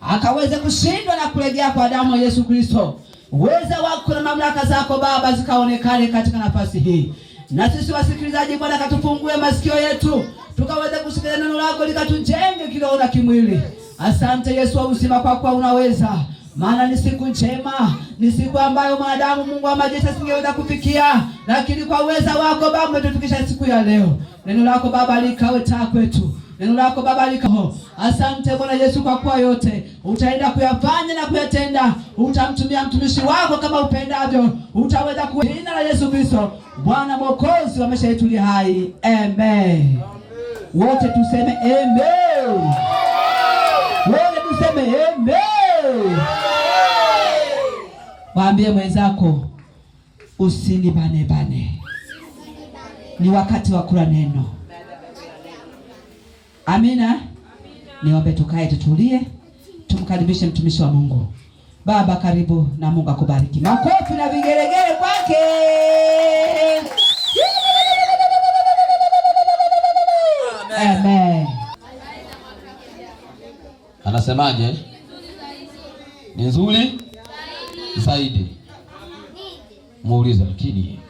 akaweze kushindwa na kulegea kwa damu ya Yesu Kristo. Uweza wako na mamlaka zako Baba zikaonekane katika nafasi hii. Na sisi wasikilizaji Bwana, katufungue masikio yetu tukaweze kusikia neno lako likatujenge kiroho na kimwili. Asante Yesu wa uzima, kwa kuwa unaweza. Maana ni siku njema, ni siku ambayo mwanadamu Mungu wa majeshi asingeweza kufikia, lakini kwa uweza wako Baba umetufikisha siku ya leo. Neno lako Baba likawe taa kwetu. Neno lako Baba likaho. Asante Bwana Yesu, kwa kuwa yote utaenda kuyafanya na kuyatenda. Utamtumia mtumishi wako kama upendavyo. Utaweza kwa jina la Yesu Kristo, Bwana Mwokozi wa maisha yetu hai. Amen. Wote tuseme amen. Wote tuseme amen. Waambie mwenzako usinibane bane. Ni wakati wa kula neno. Amina. Niombe tukae tutulie, tumkaribishe mtumishi wa Mungu. Baba karibu na Mungu akubariki. Makofi na vigelegele kwake. Amen. Anasemaje? Ni nzuri zaidi. Muulize, lakini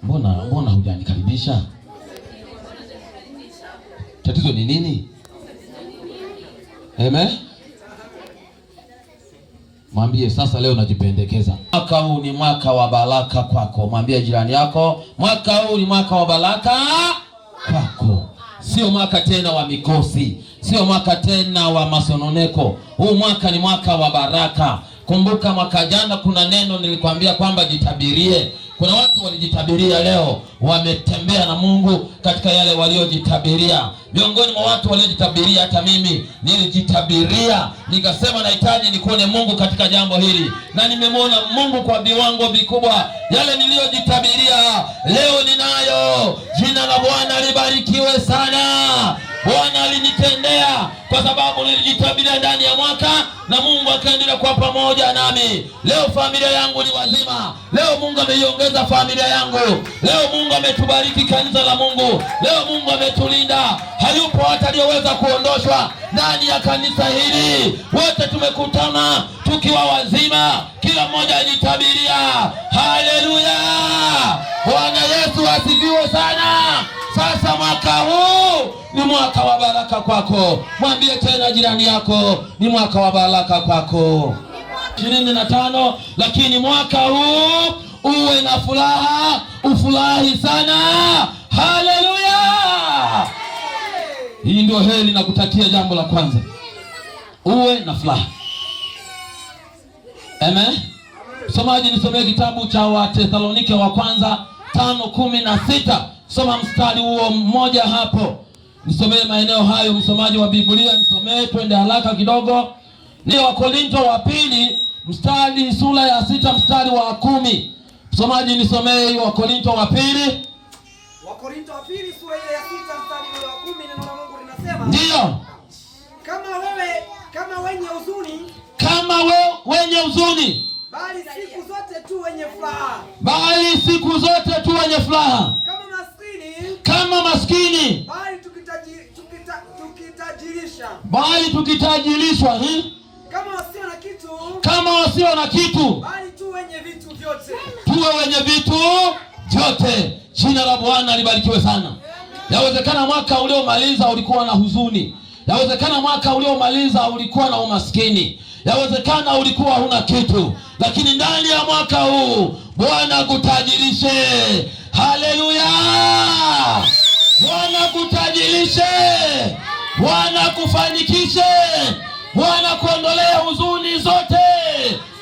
mbona hujanikaribisha? Tatizo ni nini? Amen. Mwambie sasa, leo najipendekeza. Mwaka huu ni mwaka wa baraka kwako. Mwambie jirani yako, mwaka huu ni mwaka wa baraka kwako. Sio mwaka tena wa mikosi, sio mwaka tena wa masononeko. Huu mwaka ni mwaka wa baraka. Kumbuka mwaka jana kuna neno nilikwambia kwamba jitabirie. Kuna watu walijitabiria, leo wametembea na Mungu katika yale waliojitabiria. Miongoni mwa watu waliojitabiria, hata mimi nilijitabiria, nikasema nahitaji nikuone Mungu katika jambo hili, na nimemwona Mungu kwa viwango vikubwa. Yale niliyojitabiria leo ninayo. Jina la Bwana libarikiwe sana. Bwana alinitendea kwa sababu nilijitabiria ndani ya mwaka, na Mungu akaendelea kwa pamoja nami. Leo familia yangu ni wazima. Leo Mungu ameiongeza familia yangu. Leo Mungu ametubariki kanisa la Mungu. Leo Mungu ametulinda. Hayupo hata aliyeweza kuondoshwa ndani ya kanisa hili. Wote tumekutana tukiwa wazima, kila mmoja ajitabiria. Haleluya! Bwana Yesu asifiwe sana. Sasa mwaka huu ni mwaka wa baraka kwako. Mwambie tena jirani yako, ni mwaka wa baraka kwako. 25, lakini mwaka huu uwe na furaha, ufurahi sana. Haleluya! Hii ndio heri na kutakia. Jambo la kwanza, uwe na furaha. Amen. Msomaji nisomee kitabu cha Wathesalonike wa kwanza 5:16. Soma mstari huo mmoja hapo. Nisomee maeneo hayo, msomaji wa Biblia nisomee, twende haraka kidogo. Ni Wakorinto wa pili sura ya 6 mstari wa 10. Msomaji nisomee Wakorinto wa pili. Wakorinto wa pili sura ya 6 mstari wa 10, neno la Mungu linasema, ndio, kama wenye huzuni, bali siku zote tu wenye furaha. Kama maskini, bali tukitajirishwa. Kama wasio na kitu, bali tu wenye vitu vyote. Tuwe wenye vitu vyote. Jina la Bwana libarikiwe sana. Yawezekana mwaka uliomaliza ulikuwa na huzuni. Yawezekana mwaka uliomaliza ulikuwa na umaskini. Yawezekana ulikuwa huna kitu, lakini ndani ya mwaka huu Bwana kutajirishe. Haleluya! Bwana kutajirishe. Bwana kufanikishe. Bwana kuondolea huzuni zote.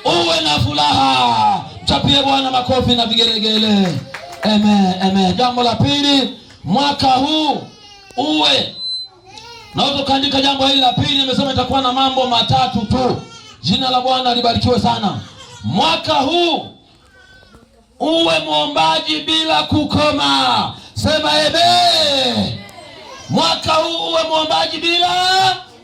Uwe na furaha. Chapie Bwana makofi na vigelegele. Amen, amen. Jambo la pili, mwaka huu uwe. Naweza kuandika jambo hili la pili, nimesema itakuwa na mambo matatu tu. Jina la Bwana libarikiwe sana. Mwaka huu uwe muombaji bila kukoma. Sema amen. Mwaka huu uwe muombaji bila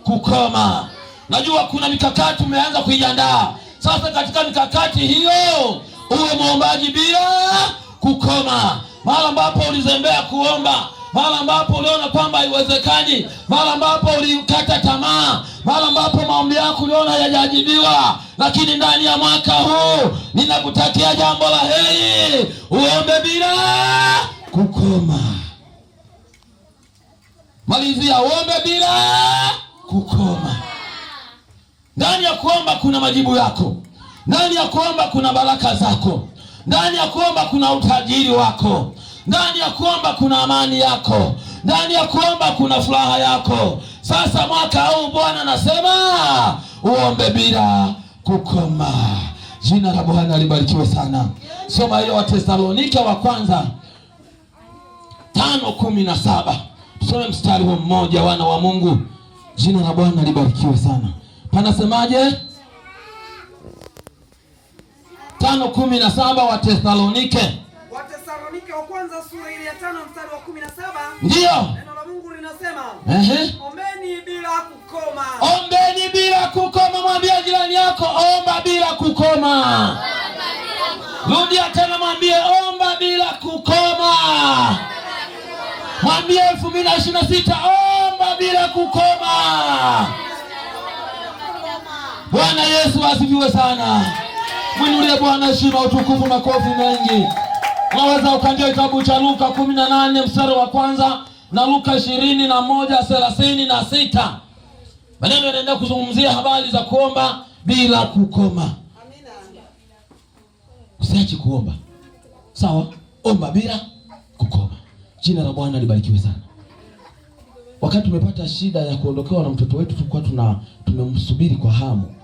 kukoma. Najua kuna mikakati umeanza kuiandaa. Sasa katika mikakati hiyo uwe muombaji bila kukoma. Mahali ambapo ulizembea kuomba, mahali ambapo uliona kwamba haiwezekani, mahali ambapo ulikata tamaa, Mahali ambapo maombi yako uliona hayajajibiwa, lakini ndani ya mwaka huu ninakutakia jambo la heri. Uombe bila kukoma. Malizia, uombe bila kukoma. Ndani ya kuomba kuna majibu yako. Ndani ya kuomba kuna baraka zako. Ndani ya kuomba kuna utajiri wako. Ndani ya kuomba kuna amani yako. Ndani ya kuomba kuna furaha yako. Sasa mwaka huu Bwana anasema uombe bila kukoma. Jina la Bwana libarikiwe sana. Soma hiyo Wathesalonike wa kwanza 5:17. Tusome mstari wa mmoja, wana wa Mungu. Jina la Bwana libarikiwe sana. Panasemaje? 5:17 Wathesalonike. Wathesalonike wa kwanza sura ile ya 5 mstari wa 17. Ndio. Neno la Mungu linasema, ombeni bila kukoma. Ombeni bila kukoma. Mwambie jirani yako, omba bila kukoma. Rudia tena, mwambie omba bila kukoma. Mwambie 2026 omba bila kukoma. Bwana Yesu asifiwe sana. Mwinulie Bwana heshima, utukufu, makofi mengi. Unaweza ukaandika kitabu cha Luka 18 mstari wa kwanza na Luka 21:36. Maneno yanaendelea kuzungumzia habari za kuomba bila kukoma. Amina. Usiache kuomba. Sawa? Omba bila kukoma. Jina la Bwana libarikiwe sana. Wakati tumepata shida ya kuondokewa na mtoto wetu, tulikuwa tumemsubiri kwa hamu.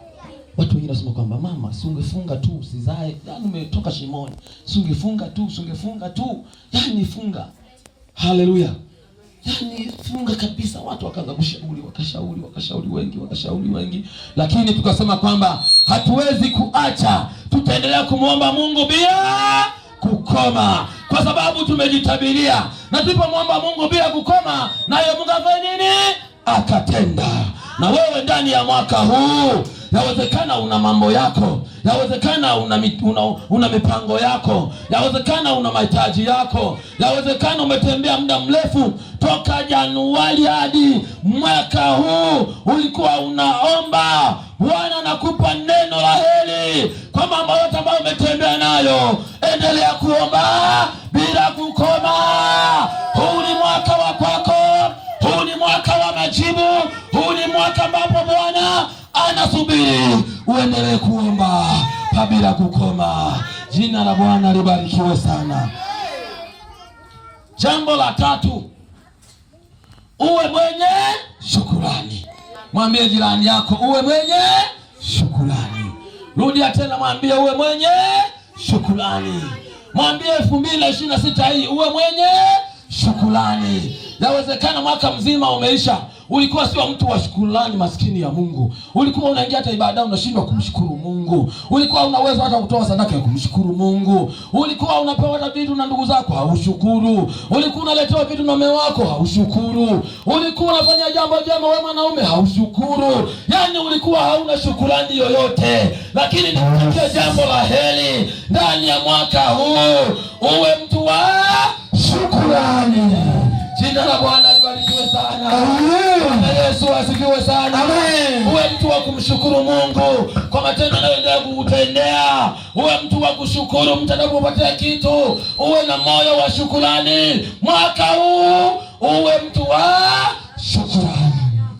Watu wengine wanasema kwamba mama, si ungefunga tu usizae, yaani umetoka shimoni. Si ungefunga tu, yaani funga. Haleluya. Yaani funga kabisa. Watu wakaanza wakashauri wengi. Lakini tukasema kwamba hatuwezi kuacha. Tutaendelea kumwomba Mungu bila kukoma, kwa sababu tumejitabiria. Na tulipomwomba Mungu bila kukoma, naye Mungu afanye nini? Akatenda. Na wewe ndani ya mwaka huu, yawezekana una mambo yako, yawezekana una mipango yako, yawezekana una mahitaji yako, yawezekana umetembea muda mrefu toka Januari hadi mwaka huu ulikuwa unaomba. Bwana anakupa neno la heri kwa mambo yote ambayo umetembea nayo. Endelea kuomba bila kukoma. Huu ni mwaka wa kwako. Huu ni mwaka wa majibu. Huu ni mwaka ambapo Bwana anasubiri uendelee kuomba bila kukoma. Jina la Bwana libarikiwe sana. Jambo la tatu, uwe mwenye shukrani. Mwambie jirani yako, uwe mwenye shukrani. Rudia tena, mwambie uwe mwenye shukrani. Mwambie 2026 hii uwe mwenye shukrani. Yawezekana mwaka mzima umeisha, ulikuwa sio mtu wa shukrani, maskini ya Mungu. Ulikuwa unaingia hata ibada unashindwa kumshukuru Mungu. Ulikuwa unaweza hata kutoa sadaka ya kumshukuru Mungu. Ulikuwa unapewa hata vitu na ndugu zako, haushukuru. Ulikuwa unaletewa vitu na mume wako, haushukuru. Ulikuwa unafanya jambo jema wewe mwanaume, haushukuru. Yaani ulikuwa hauna shukrani yoyote. Lakini nikupatie jambo la heri ndani ya mwaka huu, uwe mtu wa shukrani. Jina la Bwana libarikiwe sana. Bwana Yesu asifiwe sana. Amen. Uwe mtu wa kumshukuru Mungu kwa matendo anayoendelea kukutendea. Uwe mtu wa kushukuru mtu anapopatia kitu. Uwe na moyo wa shukrani. Mwaka huu uwe mtu wa shukrani.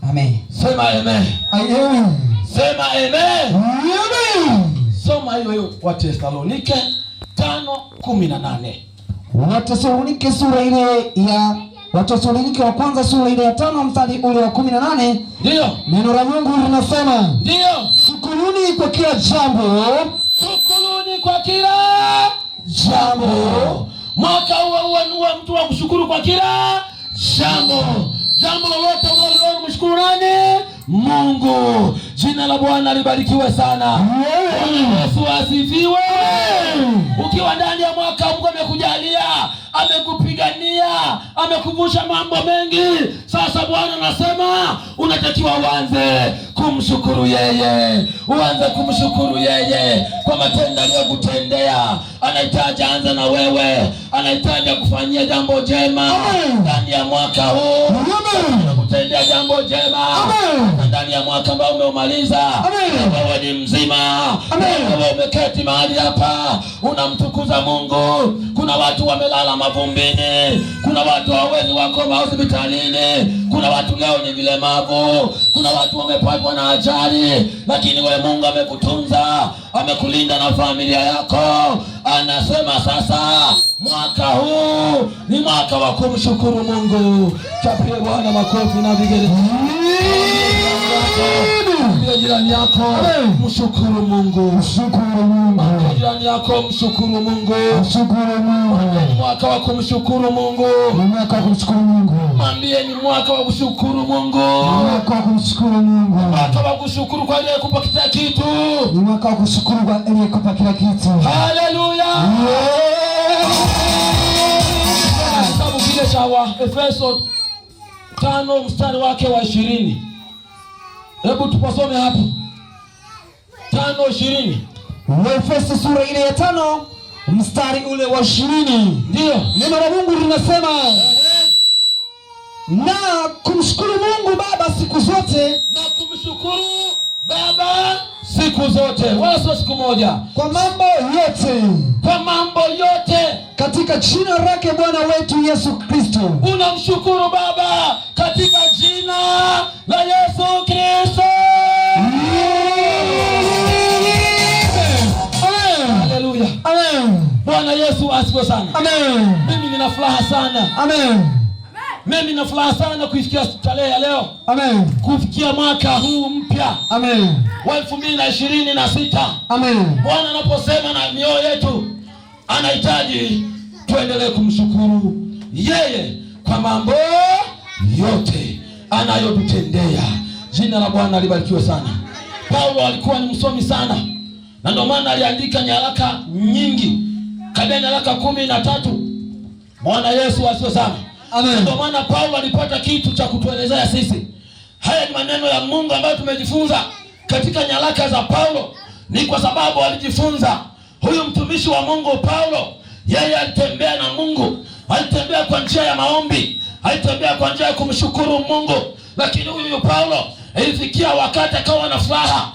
Amen. Sema amen. Amen. Sema amen. Amen. Soma hiyo Wathesalonike 5:18. Wathesalonike sura ile ya Wathesalonike wa kwanza sura ile ya 5 mstari ule wa 18. Ndio. Neno la Mungu linasema, ndio, shukuruni kwa kila jambo. Shukuruni kwa kila jambo. Mwaka uwe mtu wa kushukuru kwa kila jambo. Jambo lolote unaloliona mshukuru nani? Mungu. Jina la Bwana libarikiwe sana. Yesu asifiwe. Ukiwa ndani ya mwaka Mungu amekujalia, amekupigania, amekuvusha mambo mengi. Sasa Bwana anasema unatakiwa uanze kumshukuru yeye. Uanze kumshukuru yeye kwa matendo aliyokutendea. Anahitaji anza na wewe. Anahitaji kufanyia jambo jema ndani ya mwaka huu. kutendea jambo jema. Ndani ya mwaka ambao umeumaliza, wewe ni mzima, wewe umeketi mahali hapa unamtukuza Mungu. Kuna watu wamelala mavumbini, kuna watu hawezi wako hospitalini, kuna watu leo ni vilemavu, kuna watu wamepatwa na ajali, lakini wewe Mungu amekutunza, amekulinda na familia yako. Anasema sasa mwaka huu ni mwaka wa kumshukuru Mungu. Chapie Bwana makofi na vigelegele. Mwambie jirani yako mshukuru Mungu. Mshukuru Mungu. Mwambie jirani yako mshukuru Mungu. Mshukuru Mungu. Ni mwaka wa kumshukuru Mungu. Ni mwaka wa kumshukuru Mungu. Mwambie ni mwaka wa kushukuru Mungu. Ni mwaka wa kumshukuru Mungu. Mwaka wa kushukuru kwa ile kupa kila kitu. Ni mwaka wa kushukuru kwa ile kupa kila kitu. Haleluya. Kitabu kile cha Efeso 5 mstari wake wa 20. Hebu tupasome hapo 5:20. Efeso sura ile ya 5 mstari ule wa 20. Ndio neno la Mungu linasema na kumshukuru Mungu Baba siku zote, na kumshukuru Baba siku zote, wala sio siku moja, kwa mambo yote, kwa mambo yote katika jina lake Bwana wetu Yesu Kristo. Unamshukuru Baba katika jina la Yesu Kristo. Haleluya. Amen. Bwana Yesu asifiwe sana. Amen. Mimi nina furaha sana. Amen. Mimi nina furaha sana kufikia tarehe ya leo. Amen. Kufikia mwaka huu mpya. Amen. Wa 2026. Amen. Bwana anaposema na mioyo yetu, anahitaji tuendelee kumshukuru yeye kwa mambo yote anayotutendea. Jina la Bwana libarikiwe sana. Paulo alikuwa ni msomi sana, na ndio maana aliandika nyaraka nyingi, kabla nyaraka 13. Bwana Yesu asifiwe sana. Amen. Ndio maana Paulo alipata kitu cha kutuelezea sisi. Haya ni maneno ya Mungu ambayo tumejifunza katika nyaraka za Paulo. Ni kwa sababu alijifunza. Huyu mtumishi wa Mungu Paulo, yeye alitembea na Mungu, alitembea kwa njia ya maombi, alitembea kwa njia ya kumshukuru Mungu. Lakini huyu Paulo ilifikia wakati akawa na furaha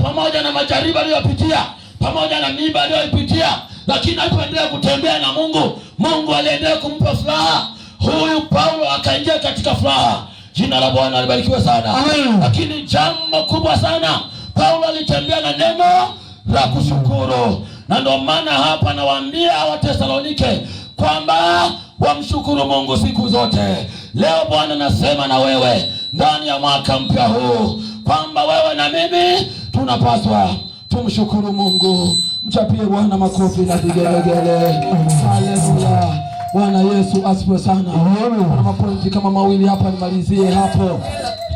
pamoja na majaribu aliyopitia, pamoja na mimba aliyopitia, lakini alipoendelea kutembea na Mungu, Mungu aliendelea kumpa furaha. Huyu Paulo akaingia katika furaha. Jina la Bwana libarikiwe sana. Amen. Lakini jambo kubwa sana, Paulo alitembea na neno la kushukuru. Na ndio maana hapa nawaambia Wathesalonike kwamba wamshukuru Mungu siku zote. Leo Bwana nasema na wewe ndani ya mwaka mpya huu kwamba wewe na mimi tunapaswa tumshukuru Mungu. Mchapie Bwana makofi na vigelegele. Haleluya. Bwana Yesu asifiwe sana. Kuna mapointi kama mawili hapa, nimalizie hapo.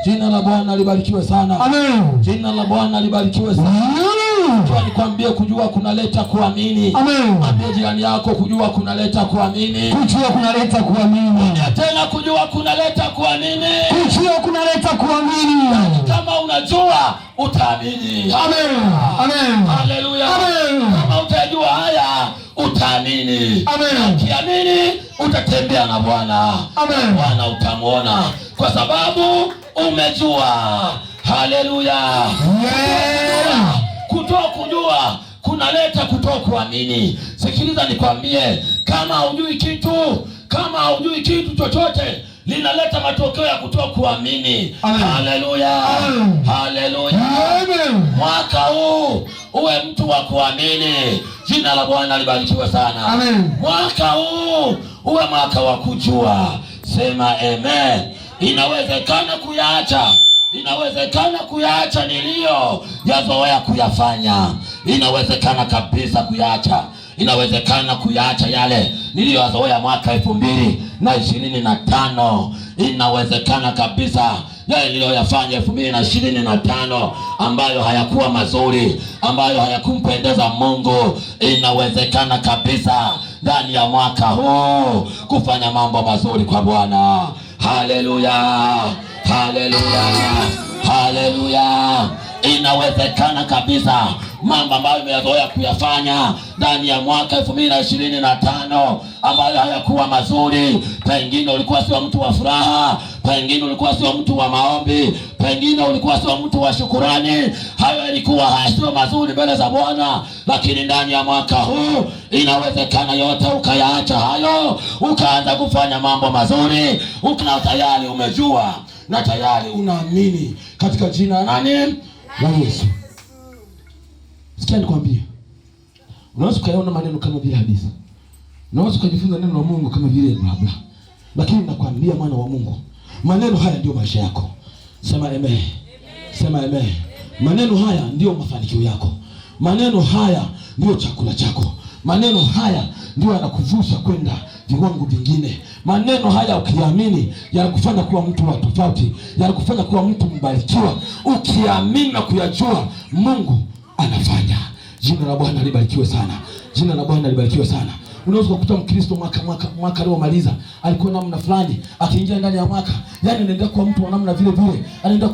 Jina la Bwana libarikiwe sana. Amen. Jina la Bwana libarikiwe sana. Amen. Nikwambie kujua kunaleta kuamini. Amen. Mwambie jirani yako kujua kunaleta kuamini. Kujua kunaleta kuamini. Tena kujua kunaleta kuamini. Kujua kunaleta kuamini. Kama unajua utaamini. Amen. Amen. Haleluya. Amen. Kama utajua haya utaamini. Amen. Ukiamini utatembea na Bwana. Amen. Bwana utamuona kwa sababu umejua. Haleluya. Yeah. Kutoa kujua kunaleta kutoa kuamini. Sikiliza nikwambie, kama hujui kitu chochote linaleta matokeo ya kutoa kuamini. Haleluya. Haleluya. Mwaka huu uwe mtu wa kuamini. Jina la Bwana libarikiwe sana. Amen. Mwaka huu uwe mwaka wa kujua. Sema amen. Inawezekana kuyaacha. Inawezekana kuyaacha nilio yazoea kuyafanya. Inawezekana kabisa kuyaacha. Inawezekana kuyaacha yale niliyoyazoea mwaka 2025. Inawezekana kabisa yale niliyoyafanya 2025 ambayo hayakuwa mazuri, ambayo hayakumpendeza Mungu. Inawezekana kabisa ndani ya mwaka huu kufanya mambo mazuri kwa Bwana. Haleluya. Haleluya. Haleluya. Inawezekana kabisa mambo ambayo umeyazoea kuyafanya ndani ya mwaka 2025 ambayo hayakuwa mazuri. Pengine ulikuwa sio mtu wa furaha, pengine ulikuwa sio mtu wa maombi, pengine ulikuwa sio mtu wa shukurani. Hayo yalikuwa sio mazuri mbele za Bwana, lakini ndani ya mwaka huu inawezekana yote ukayaacha hayo, ukaanza kufanya mambo mazuri, ukana tayari umejua na tayari unaamini katika jina la nani? La Yesu. Sikia nikwambie, unaweza kuyaona maneno kama vile hadithi, unaweza kujifunza neno la Mungu kama vile bla bla, lakini nakwambia mwana wa Mungu, maneno haya ndio maisha yako. Sema amen. Sema amen. Maneno haya ndio mafanikio yako. Maneno haya ndio chakula chako. Maneno haya ndio yanakuvusha kwenda viwango vingine. Maneno haya ukiamini yanakufanya kuwa mtu wa tofauti, yanakufanya kuwa mtu mbarikiwa. Ukiamini na kuyajua Mungu anafanya. Jina la Bwana libarikiwe sana. Jina la Bwana libarikiwe sana. Unaweza kukuta Mkristo mwaka leo maliza alikuwa namna fulani, akiingia ndani ya mwaka yani anaenda kwa mtu wa namna vile vile, anaenda